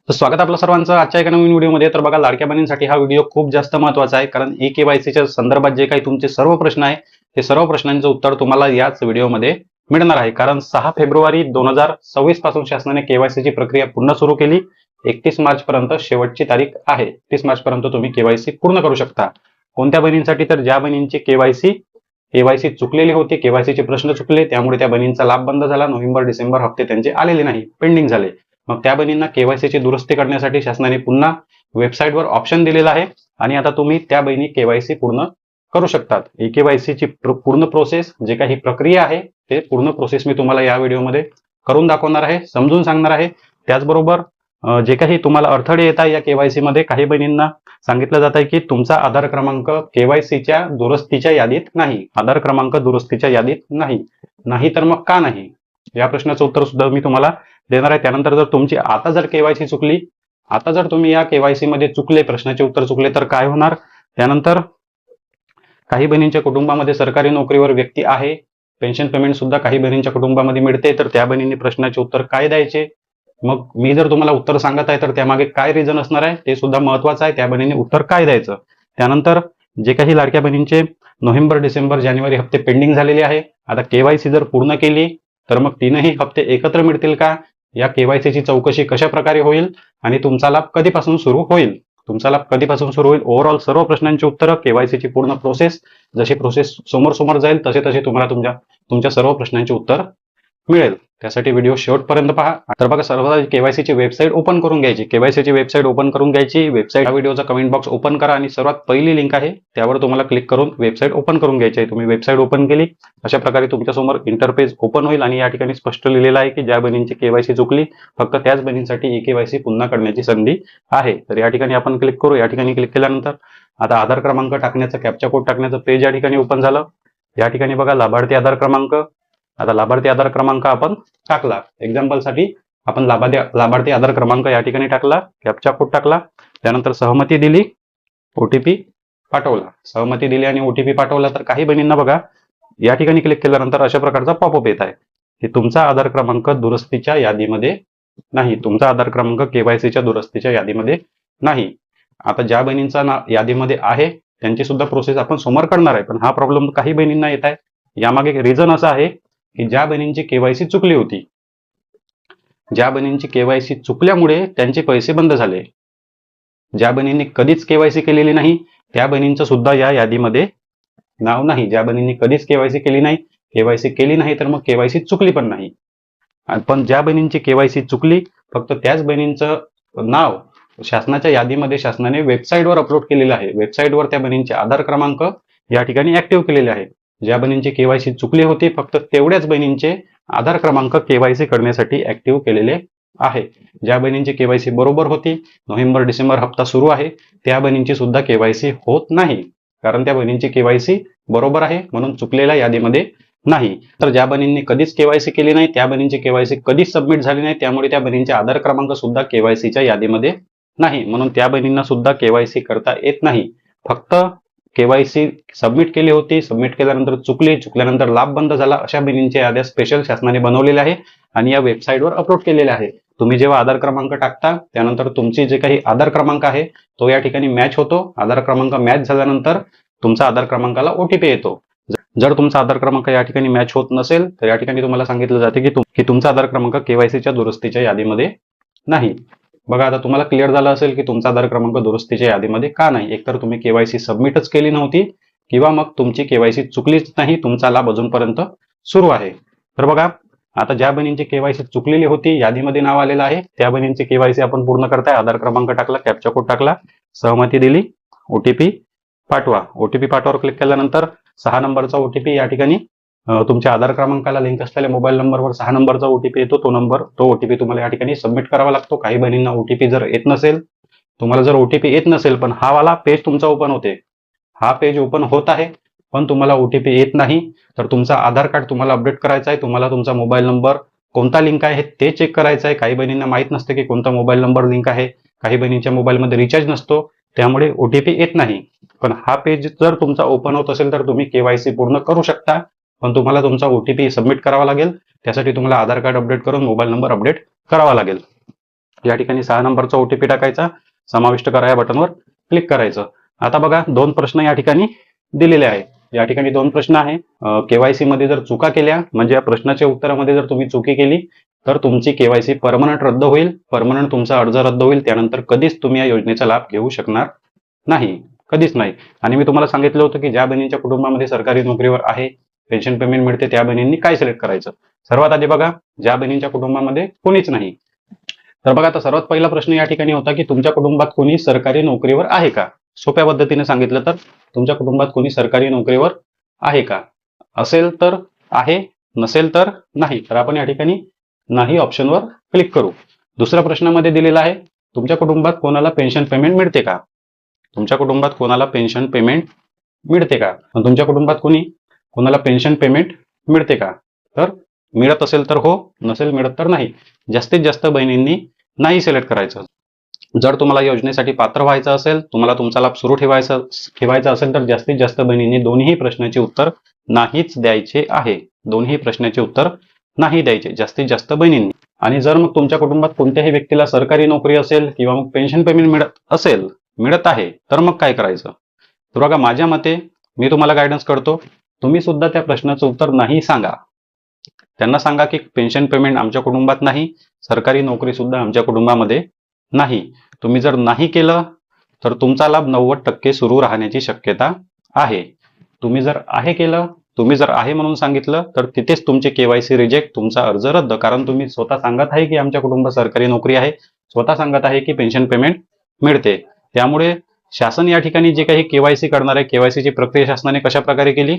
तर स्वागत आपलं सर्वांचं आजच्या एका नवीन व्हिडिओमध्ये. तर बघा, लाडक्या बहिणींसाठी हा व्हिडिओ खूप जास्त महत्त्वाचा आहे, कारण ई-केवायसीच्या संदर्भात जे काही तुमचे सर्व प्रश्न आहे ते सर्व प्रश्नांचं उत्तर तुम्हाला याच व्हिडिओमध्ये मिळणार आहे. कारण 6 फेब्रुवारी 2026 पासून शासनाने केवायसीची प्रक्रिया पुन्हा सुरू केली. 31 मार्च पर्यंत शेवटची तारीख आहे. 31 मार्च पर्यंत तुम्ही केवायसी पूर्ण करू शकता. कोणत्या बहिणींसाठी? तर ज्या बहिणींची केवायसी चुकलेली होती, केवायसीचे प्रश्न चुकले, त्यामुळे त्या बहिणींचा लाभ बंद झाला. नोव्हेंबर डिसेंबर हप्ते त्यांचे आलेले नाही, पेंडिंग झाले. मग त्या बहिणींना केवायसीची दुरुस्ती करण्यासाठी शासनाने पुन्हा वेबसाईटवर ऑप्शन दिलेला आहे आणि आता तुम्ही त्या बहिणी केवायसी पूर्ण करू शकतात. ई केवायसीची पूर्ण प्रोसेस, जे काही प्रक्रिया आहे ते पूर्ण प्रोसेस मी तुम्हाला या व्हिडिओमध्ये करून दाखवणार आहे, समजून सांगणार आहे. त्याचबरोबर जे काही तुम्हाला अडथळे येत आहे या केवायसी मध्ये, काही बहिणींना सांगितलं जात आहे की तुमचा आधार क्रमांक केवायसीच्या दुरुस्तीच्या यादीत नाही. आधार क्रमांक दुरुस्तीच्या यादीत नाही तर मग का नाही, या प्रश्नाचं उत्तर सुद्धा मी तुम्हाला देणार आहे. त्यानंतर जर तुमची आता जर केवायसी चुकली, आता जर तुम्ही या केवायसी मध्ये चुकले, प्रश्नाचे उत्तर चुकले, तर काय होणार. त्यानंतर काही बहिणींच्या कुटुंबामध्ये सरकारी नोकरीवर व्यक्ती आहे, पेन्शन पेमेंट सुद्धा काही बहिणींच्या कुटुंबामध्ये मिळते, तर त्या बहिणींनी प्रश्नाचे उत्तर काय द्यायचे. मग मी जर तुम्हाला उत्तर सांगत आहे तर त्यामागे काय रिझन असणार आहे ते सुद्धा महत्वाचं आहे. त्या बहिणींनी उत्तर काय द्यायचं. त्यानंतर जे काही लाडक्या बहिणींचे नोव्हेंबर डिसेंबर जानेवारी हप्ते पेंडिंग झालेले आहे, आता केवायसी जर पूर्ण केली तर मग तीनही हप्ते एकत्र मिळतील का, या केवायसीची चौकशी कशा प्रकारे होईल आणि तुमचा लाभ कधीपासून सुरू होईल. ओव्हरऑल सर्व प्रश्नांची उत्तरं, केवायसीची पूर्ण प्रोसेस, जशी प्रोसेस समोर जाईल तसे तसे तुम्हाला तुमच्या सर्व प्रश्नांची उत्तर मिळेल. त्यासाठी व्हिडिओ शेवटपर्यंत पहा. तर बघा, सर्वप्रथम केवायसीची वेबसाईट ओपन करून घ्यायची. वेबसाईट हा व्हिडिओचा कमेंट बॉक्स ओपन करा आणि सर्वात पहिली लिंक आहे त्यावर तुम्हाला क्लिक करून वेबसाईट ओपन करून घ्यायची आहे. तुम्ही वेबसाईट ओपन केली, अशा प्रकारे तुमच्यासमोर इंटरपेज ओपन होईल आणि या ठिकाणी स्पष्ट लिहिलेलं आहे की ज्या बहिणींची केवायसी चुकली, फक्त त्याच बहिणींसाठी ई केवायसी पुन्हा करण्याची संधी आहे. तर या ठिकाणी आपण क्लिक करू. या ठिकाणी क्लिक केल्यानंतर आता आधार क्रमांक टाकण्याचं, कॅप्चा कोड टाकण्याचं पेज या ठिकाणी ओपन झालं. या ठिकाणी बघा, लाभार्थी आधार क्रमांक. आता लाभार्थी आधार क्रमांक आपण टाकला. एक्झाम्पल साठी आपण लाभार्थी आधार क्रमांक या ठिकाणी टाकला, कॅप्चा कोड टाकला, त्यानंतर सहमती दिली, ओटीपी पाठवला. सहमती दिली आणि ओटीपी पाठवला. तर काही बहिणींना बघा, या ठिकाणी क्लिक केल्यानंतर अशा प्रकारचा पॉपअप येत आहे की तुमचा आधार क्रमांक दुरुस्तीच्या यादीमध्ये नाही, तुमचा आधार क्रमांक केवायसीच्या दुरुस्तीच्या यादीमध्ये नाही. आता ज्या बहिणींचा यादीमध्ये आहे त्यांची सुद्धा प्रोसेस आपण समोर करणार आहे, पण हा प्रॉब्लेम काही बहिणींना येत आहे. यामागे रिझन असं आहे की ज्या बहिणींची केवायसी चुकली होती, ज्या बहिणींची केवायसी चुकल्यामुळे त्यांचे पैसे बंद झाले, ज्या बहिणींनी कधीच केवायसी केलेली नाही त्या बहिणींचं सुद्धा या यादीमध्ये नाव नाही. ज्या बहिणींनी कधीच केवायसी केली नाही तर मग केवायसी चुकली पण नाही. पण ज्या बहिणींची केवायसी चुकली, फक्त त्याच बहिणींचं नाव शासनाच्या यादीमध्ये शासनाने वेबसाईटवर अपलोड केलेलं आहे. वेबसाईटवर त्या बहिणींचे आधार क्रमांक या ठिकाणी ऍक्टिव्ह केलेले आहे. ज्या बहिणींची केवायसी चुकली होती, फक्त तेवढ्याच बहिणींचे आधार क्रमांक केवायसी करण्यासाठी ऍक्टिव्ह केलेले आहे. ज्या बहिणींची केवायसी बरोबर होती, नोव्हेंबर डिसेंबर हप्ता सुरू आहे, त्या बहिणींची सुद्धा केवायसी होत नाही, कारण त्या बहिणींची केवायसी बरोबर आहे म्हणून चुकलेल्या यादीमध्ये नाही. तर ज्या बहिणींनी कधीच केवायसी केली नाही, त्या बहिणींची केवायसी कधीच सबमिट झाली नाही, त्यामुळे त्या बहिणींचे आधार क्रमांक सुद्धा केवायसीच्या यादीमध्ये नाही, म्हणून त्या बहिणींना सुद्धा केवायसी करता येत नाही. फक्त केवायसी सबमिट केली होती, सबमिट केल्यानंतर चुकल्यानंतर लाभ बंद झाला, अशा बहिणींच्या याद्या स्पेशल शासनाने बनवलेल्या आहे आणि या वेबसाईटवर अपलोड केलेल्या आहे. तुम्ही जेव्हा आधार क्रमांक टाकता त्यानंतर तुमची जे काही आधार क्रमांक आहे तो या ठिकाणी मॅच होतो. आधार क्रमांक मॅच झाल्यानंतर तुमचा आधार क्रमांकाला ओटीपी येतो. जर तुमचा आधार क्रमांक या ठिकाणी मॅच होत नसेल तर या ठिकाणी तुम्हाला सांगितलं जाते की तुमचा आधार क्रमांक केवायसीच्या दुरुस्तीच्या यादीमध्ये नाही. बघा, आता तुम्हाला क्लिअर झालं असेल की तुमचा आधार क्रमांक दुरुस्तीच्या यादीमध्ये का नाही. एकतर तुम्ही केवायसी सबमिटच केली नव्हती किंवा मग तुमची केवायसी चुकलीच नाही, तुमचा लाभ अजूनपर्यंत सुरू आहे. तर बघा, आता ज्या बहिणींची केवायसी चुकलेली होती, यादीमध्ये नाव आलेलं आहे, त्या बहिणींची केवायसी आपण पूर्ण करताय. आधार क्रमांक टाकला, कॅप्चा कोड टाकला, सहमती दिली, ओटीपी पाठवा. ओटीपी पाठवावर क्लिक केल्यानंतर 6 नंबरचा ओटीपी या ठिकाणी तुमच्या आधार क्रमांकाला लिंक असलेल्या मोबाईल नंबरवर 6 नंबरचा ओटीपी येतो. तो ओटीपी तुम्हाला या ठिकाणी सबमिट करावा लागतो. काही बहिणींना ओटीपी जर येत नसेल, तुम्हाला जर ओटीपी येत नसेल पण हा वाला पेज तुमचा ओपन होते, हा पेज ओपन होत आहे पण तुम्हाला ओटीपी येत नाही, तर तुमचा आधार कार्ड तुम्हाला अपडेट करायचा आहे. तुम्हाला तुमचा मोबाईल नंबर कोणता लिंक आहे ते चेक करायचं आहे. काही बहिणींना माहित नसते की कोणता मोबाईल नंबर लिंक आहे, काही बहिणींच्या मोबाईलमध्ये रिचार्ज नसतो, त्यामुळे ओटीपी येत नाही. पण हा पेज जर तुमचा ओपन होत असेल तर तुम्ही केवायसी पूर्ण करू शकता, पण तुम्हाला तुमचा ओटीपी सबमिट करावा लागेल. त्यासाठी तुम्हाला आधार कार्ड अपडेट करून मोबाईल नंबर अपडेट करावा लागेल. या ठिकाणी 6 नंबरचा OTP टाकायचा, समाविष्ट करा या बटनवर क्लिक करायचं. आता बघा 2 प्रश्न या ठिकाणी दिलेले आहे. या ठिकाणी 2 प्रश्न आहे. KYC मध्ये जर चुका केल्या म्हणजे या प्रश्नाच्या उत्तरामध्ये जर तुम्ही चुकी केली तर तुमची KYC परमनंट रद्द होईल. परमनंट तुमचा अर्ज रद्द होईल. त्यानंतर कधीच तुम्ही या योजनेचा लाभ घेऊ शकणार नाही, कधीच नाही. आणि मी तुम्हाला सांगितलं होतं की ज्या बहिणींच्या कुटुंबामध्ये सरकारी नोकरीवर आहे, पेन्शन पेमेंट मिळते, त्या बहिणींनी काय सिलेक्ट करायचं. सर्वात आधी बघा, ज्या बहिणींच्या कुटुंबामध्ये कोणीच नाही. तर बघा आता सर्वात पहिला प्रश्न या ठिकाणी होता की तुमच्या कुटुंबात कोणी सरकारी नोकरीवर आहे का. सोप्या पद्धतीने सांगितलं तर तुमच्या कुटुंबात कोणी सरकारी नोकरीवर आहे का. असेल तर आहे, नसेल तर नाही. तर आपण या ठिकाणी नाही ऑप्शनवर क्लिक करू. दुसऱ्या प्रश्नामध्ये दिलेला आहे तुमच्या कुटुंबात कोणाला पेन्शन पेमेंट मिळते का. तुमच्या कुटुंबात कोणाला पेन्शन पेमेंट मिळते का. तुमच्या कुटुंबात कोणाला पेन्शन पेमेंट मिळते का. तर मिळत असेल तर हो, नसेल मिळत तर नाही. जास्तीत जास्त बहिणींनी नाही सिलेक्ट करायचं. जर तुम्हाला योजनेसाठी पात्र व्हायचं असेल, तुम्हाला तुमचा लाभ सुरू ठेवायचा असेल तर जास्तीत जास्त बहिणींनी दोन्ही प्रश्नाचे उत्तर नाहीच द्यायचे आहे. दोन्ही प्रश्नाचे उत्तर नाही द्यायचे जास्तीत जास्त बहिणींनी. आणि जर मग तुमच्या कुटुंबात कोणत्याही व्यक्तीला सरकारी नोकरी असेल किंवा मग पेन्शन पेमेंट मिळत आहे तर मग काय करायचं. तर बघा माझ्या मते मी तुम्हाला गायडन्स करतो, तुम्ही सुद्धा त्या प्रश्नाचं उत्तर नाही सांगा. त्यांना सांगा की पेन्शन पेमेंट आमच्या कुटुंबात नाही, सरकारी नोकरी सुद्धा आमच्या कुटुंबामध्ये नाही. तुम्ही जर नाही केलं तर तुमचा लाभ 90% सुरू राहण्याची शक्यता आहे. तुम्ही जर आहे केलं, तुम्ही जर आहे म्हणून सांगितलं तर तिथेच तुमचे KYC रिजेक्ट, तुमचा अर्ज रद्द. कारण तुम्ही स्वतः सांगत आहे की आमच्या कुटुंबात सरकारी नोकरी आहे, स्वतः सांगत आहे की पेन्शन पेमेंट मिळते. त्यामुळे शासन या ठिकाणी जे काही KYC करणार आहे, KYC ची प्रक्रिया शासनाने कशा प्रकारे केली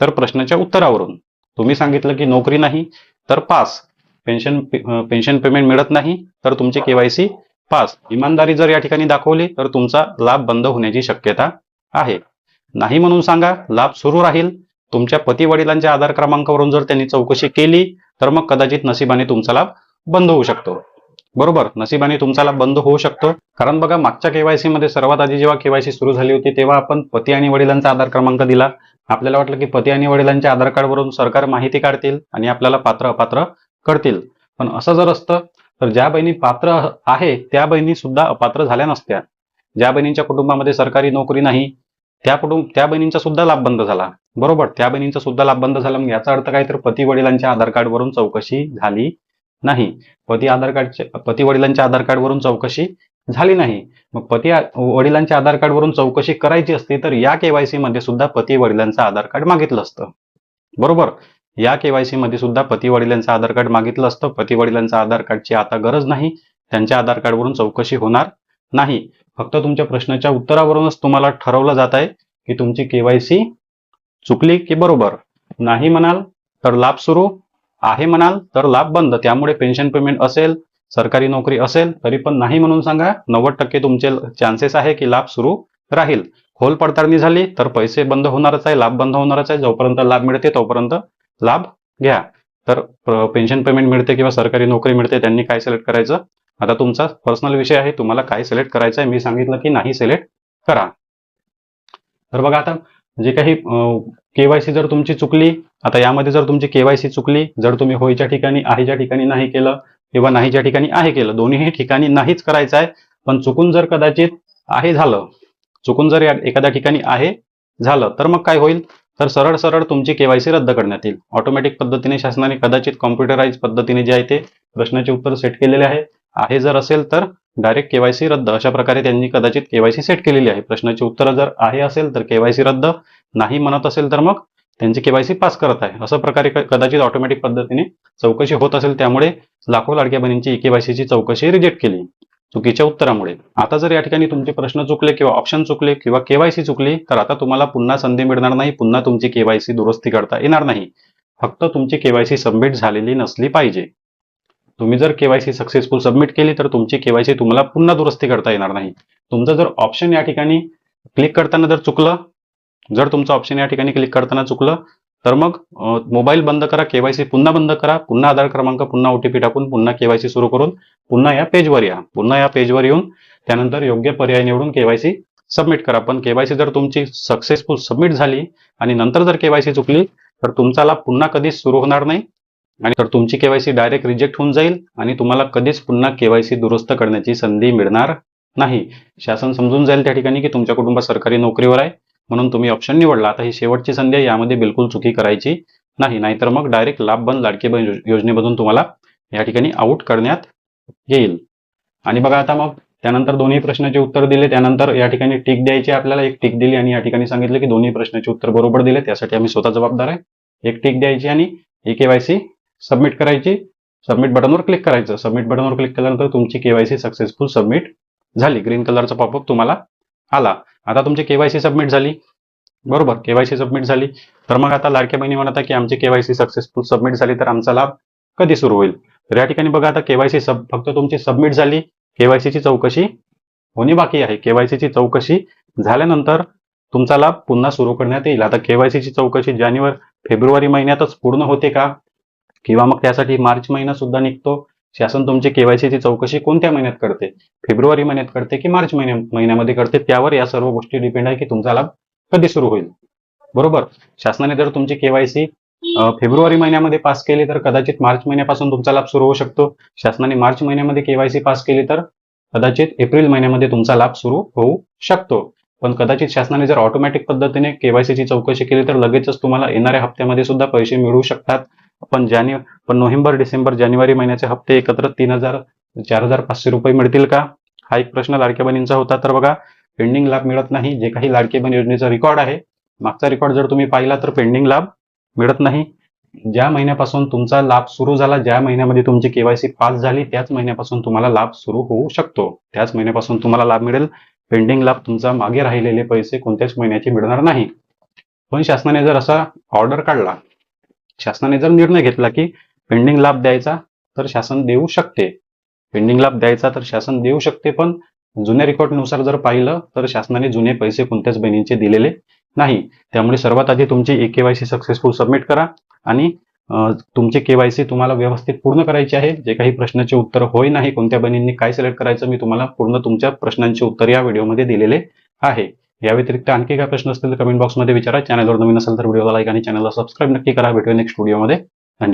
तर प्रश्नाच्या उत्तरावरून. तुम्ही सांगितलं की नोकरी नाही तर पास, पेन्शन पेमेंट मिळत नाही तर तुमचे KYC पास. इमानदारी जर या ठिकाणी दाखवली तर तुमचा लाभ बंद होण्याची शक्यता आहे. नाही म्हणून सांगा, लाभ सुरू राहील. तुमच्या पती वडिलांच्या आधार क्रमांकावरून जर त्यांनी चौकशी केली तर मग कदाचित नशिबाने तुमचा लाभ बंद होऊ शकतो. बरोबर, नशिबाने तुमचा लाभ बंद होऊ शकतो. कारण बघा मागच्या KYC मध्ये सर्वात आधी जेव्हा KYC सुरू झाली होती तेव्हा आपण पती आणि वडिलांचा आधार क्रमांक दिला. आपल्याला वाटलं की पती आणि वडिलांच्या आधार कार्डवरून सरकार माहिती काढतील आणि आपल्याला पात्र अपात्र करतील. पण असं जर असतं तर ज्या बहिणी पात्र आहे त्या बहिणी सुद्धा अपात्र झाल्या नसत्या. ज्या बहिणींच्या कुटुंबामध्ये सरकारी नोकरी नाही त्या बहिणींचा सुद्धा लाभ बंद झाला. बरोबर, त्या बहिणींचा सुद्धा लाभ बंद झाला. मग याचा अर्थ काय तर पती वडिलांच्या आधार कार्डवरून चौकशी झाली नाही. पती वडिलांच्या आधार कार्डवरून चौकशी झाली नाही. मग पती वडिलांच्या आधार कार्डवरून चौकशी करायची असती तर या KYC मध्ये सुद्धा पती वडिलांचं आधार कार्ड मागितलं असतं. बरोबर, या KYC मध्ये सुद्धा पती वडिलांचं आधार कार्ड मागितलं असतं. पती वडिलांच्या आधार कार्डची आता गरज नाही. त्यांच्या आधार कार्डवरून चौकशी होणार नाही. फक्त तुमच्या प्रश्नाच्या उत्तरावरूनच तुम्हाला ठरवलं जात आहे की तुमची KYC चुकली की बरोबर. नाही म्हणाल तर लाभ सुरू, आहे म्हणाल तर लाभ बंद. त्यामुळे पेन्शन पेमेंट असेल, सरकारी नोकरी असेल तरी पण नाही म्हणून सांगा. 90% तुमचे चान्सेस आहे की लाभ सुरू राहील. खोल पडताळणी झाली तर पैसे बंद होणारच आहे, लाभ बंद होणारच आहे. जोपर्यंत लाभ मिळते तोपर्यंत लाभ घ्या. तर पेन्शन पेमेंट मिळते किंवा सरकारी नोकरी मिळते त्यांनी काय सिलेक्ट करायचं, आता तुमचा पर्सनल विषय आहे, तुम्हाला काय सिलेक्ट करायचं आहे. मी सांगितलं की नाही सिलेक्ट करा. तर बघा आता जे काही KYC जर तुमची चुकली, आता यामध्ये जर तुमची KYC चुकली, जर तुम्ही होईच्या ठिकाणी आहेच्या ठिकाणी नाही केलं किंवा नाहीच्या ठिकाणी आहे केलं, दोन्ही ठिकाणी नाहीच करायचं आहे. पण चुकून जर कदाचित आहे झालं, चुकून जर एखाद्या ठिकाणी आहे झालं तर मग काय होईल तर सरळ सरळ तुमची KYC रद्द करण्यात येईल. ऑटोमॅटिक पद्धतीने शासनाने कदाचित कॉम्प्युटराइज पद्धतीने जे आहे ते प्रश्नाचे उत्तर सेट केलेले आहे जर असेल तर डायरेक्ट KYC रद्द, अशा प्रकारे त्यांनी कदाचित KYC सेट केलेली आहे. प्रश्नाचे उत्तर जर आहे असेल तर KYC रद्द, नाही म्हणत असेल तर मग त्यांची KYC पास करत आहे. अशा प्रकारे कदाचित ऑटोमॅटिक पद्धतीने चौकशी होत असेल, त्यामुळे लाखो लाडक्या बहिणींची KYC ची चौकशी रिजेक्ट केली चुकीच्या उत्तरामुळे. आता जर या ठिकाणी तुमचे प्रश्न चुकले किंवा ऑप्शन चुकले किंवा KYC चुकली तर आता तुम्हाला पुन्हा संधी मिळणार नाही, पुन्हा तुमची KYC दुरुस्ती करता येणार नाही. फक्त तुमची KYC सबमिट झालेली नसली पाहिजे. तुम्ही जर KYC सक्सेसफुल सबमिट केली तर तुमची KYC तुम्हाला पुन्हा दुरुस्ती करता येणार नाही. तुमचं जर ऑप्शन या ठिकाणी क्लिक करताना जर चुकलं, जर तुमचं ऑप्शन या ठिकाणी क्लिक करताना चुकलं तर मग मोबाईल बंद करा, KYC पुन्हा बंद करा, पुन्हा आधार क्रमांक, पुन्हा OTP टाकून पुन्हा KYC सुरू करून पुन्हा या पेजवर या. पुन्हा या पेजवर येऊन त्यानंतर योग्य पर्याय निवडून KYC सबमिट करा. पण KYC जर तुमची सक्सेसफुल सबमिट झाली आणि नंतर जर KYC चुकली तर तुमचा लाभ पुन्हा कधीच सुरू होणार नाही. आणि तर तुमची केवायसी डायरेक्ट रिजेक्ट होऊन जाईल आणि तुम्हाला कधीच पुन्हा केवायसी दुरुस्त करण्याची संधी मिळणार नाही. शासन समजून जाईल त्या ठिकाणी की तुमच्या कुटुंबात सरकारी नोकरीवर आहे, म्हणून तुम्ही ऑप्शन निवडला. आता ही शेवटची संधी आहे, यामध्ये बिलकुल चुकी करायची नाही, नाहीतर मग डायरेक्ट लाभ बंद लाडकी बहीण योजनेमधून तुम्हाला या ठिकाणी आउट करण्यात येईल. आणि बघा आता मग त्यानंतर दोन्ही प्रश्नाचे उत्तर दिले, त्यानंतर या ठिकाणी टिक द्यायची आपल्याला. एक टिक दिली आणि या ठिकाणी सांगितलं की दोन्ही प्रश्नाचे उत्तर बरोबर दिले, त्यासाठी आम्ही स्वतः जबाबदार आहे. एक टिक द्यायची आणि केवायसी सबमिट करायची. सबमिट बटनवर क्लिक करायचं. सबमिट बटनवर क्लिक केल्यानंतर तुमची केवायसी सक्सेसफुल सबमिट झाली. ग्रीन कलरचा पॉपअप तुम्हाला आला. आता तुमची केवायसी सबमिट झाली, बरोबर, केवायसी सबमिट झाली. तर मग आता लाडक्या बहिणी म्हणतात की आमची केवायसी सक्सेसफुल सबमिट झाली, तर आमचा लाभ कधी सुरू होईल? तर या ठिकाणी बघा, आता केवायसी फक्त तुमची सबमिट झाली, केवायसीची चौकशी होणे बाकी आहे. केवायसीची चौकशी झाल्यानंतर तुमचा लाभ पुन्हा सुरू करण्यात येईल. आता केवायसीची चौकशी फेब्रुवारी महिन्यातच पूर्ण होते का, किंवा मग त्यासाठी मार्च महिना सुद्धा निघतो? शासन तुमची केवायसीची चौकशी कोणत्या महिन्यात करते? फेब्रुवारी महिन्यात करते की मार्च महिन्यामध्ये करते? त्यावर या सर्व गोष्टी डिपेंड आहे की तुमचा लाभ कधी सुरू होईल. बरोबर, शासनाने जर तुमची केवायसी फेब्रुवारी महिन्यामध्ये पास केली तर कदाचित मार्च महिन्यापासून तुमचा लाभ सुरू होऊ शकतो. शासनाने मार्च महिन्यामध्ये केवायसी पास केली तर कदाचित एप्रिल महिन्यामध्ये तुमचा लाभ सुरू होऊ शकतो. पण कदाचित शासनाने जर ऑटोमॅटिक पद्धतीने केवायसीची चौकशी केली तर लगेचच तुम्हाला येणाऱ्या हप्त्यामध्ये सुद्धा पैसे मिळू शकतात. पण नोव्हेंबर, डिसेंबर, जानेवारी महिन्याचे हप्ते एकत्र 4,500 रुपये मिळतील का? हा एक प्रश्न लाडक्या बहिणींचा होता. तर बघा, पेंडिंग लाभ मिळत नाही. जे काही लाडकी बहीण योजनेचा रेकॉर्ड आहे, मागचा रेकॉर्ड जर तुम्ही पाहिला तर पेंडिंग लाभ मिळत नाही. ज्या महिन्यापासून तुमचा लाभ सुरू झाला, ज्या महिन्यामध्ये तुमची केवायसी पास झाली, त्याच महिन्यापासून तुम्हाला लाभ सुरू होऊ शकतो. त्याच महिन्यापासून तुम्हाला लाभ मिळेल. पेंडिंग लाभ, तुमचा मागे राहिलेले पैसे कोणत्याच महिन्याचे मिळणार नाही. पण शासनाने जर असा ऑर्डर काढला, शासनाने जर निर्णय घेतला की पेंडिंग लाभ द्यायचा, तर शासन देऊ शकते. पेंडिंग लाभ द्यायचा तर शासन देऊ शकते. पण जुन्या रेकॉर्डनुसार जर पाहिलं तर शासनाने जुने पैसे कोणत्याच बहिणींचे दिलेले नाही. त्यामुळे सर्वात आधी तुमची केवायसी सक्सेसफुल सबमिट करा आणि तुमची केवायसी तुम्हाला व्यवस्थित पूर्ण करायची आहे. जे काही प्रश्नाचे उत्तर होय नाही, कोणत्या बहिणींनी काय सिलेक्ट करायचं, मी तुम्हाला पूर्ण तुमच्या प्रश्नांचे उत्तर या व्हिडिओमध्ये दिलेले आहे. या व्यतिरिक्त आणखी काय प्रश्न असतील तर कमेंट बॉक्समध्ये विचारा. चॅनलवर नवीन असेल तर व्हिडिओला लाईक आणि चॅनलला सबस्क्राईब नक्की करा. भेटूया नेक्स्ट व्हिडिओमध्ये.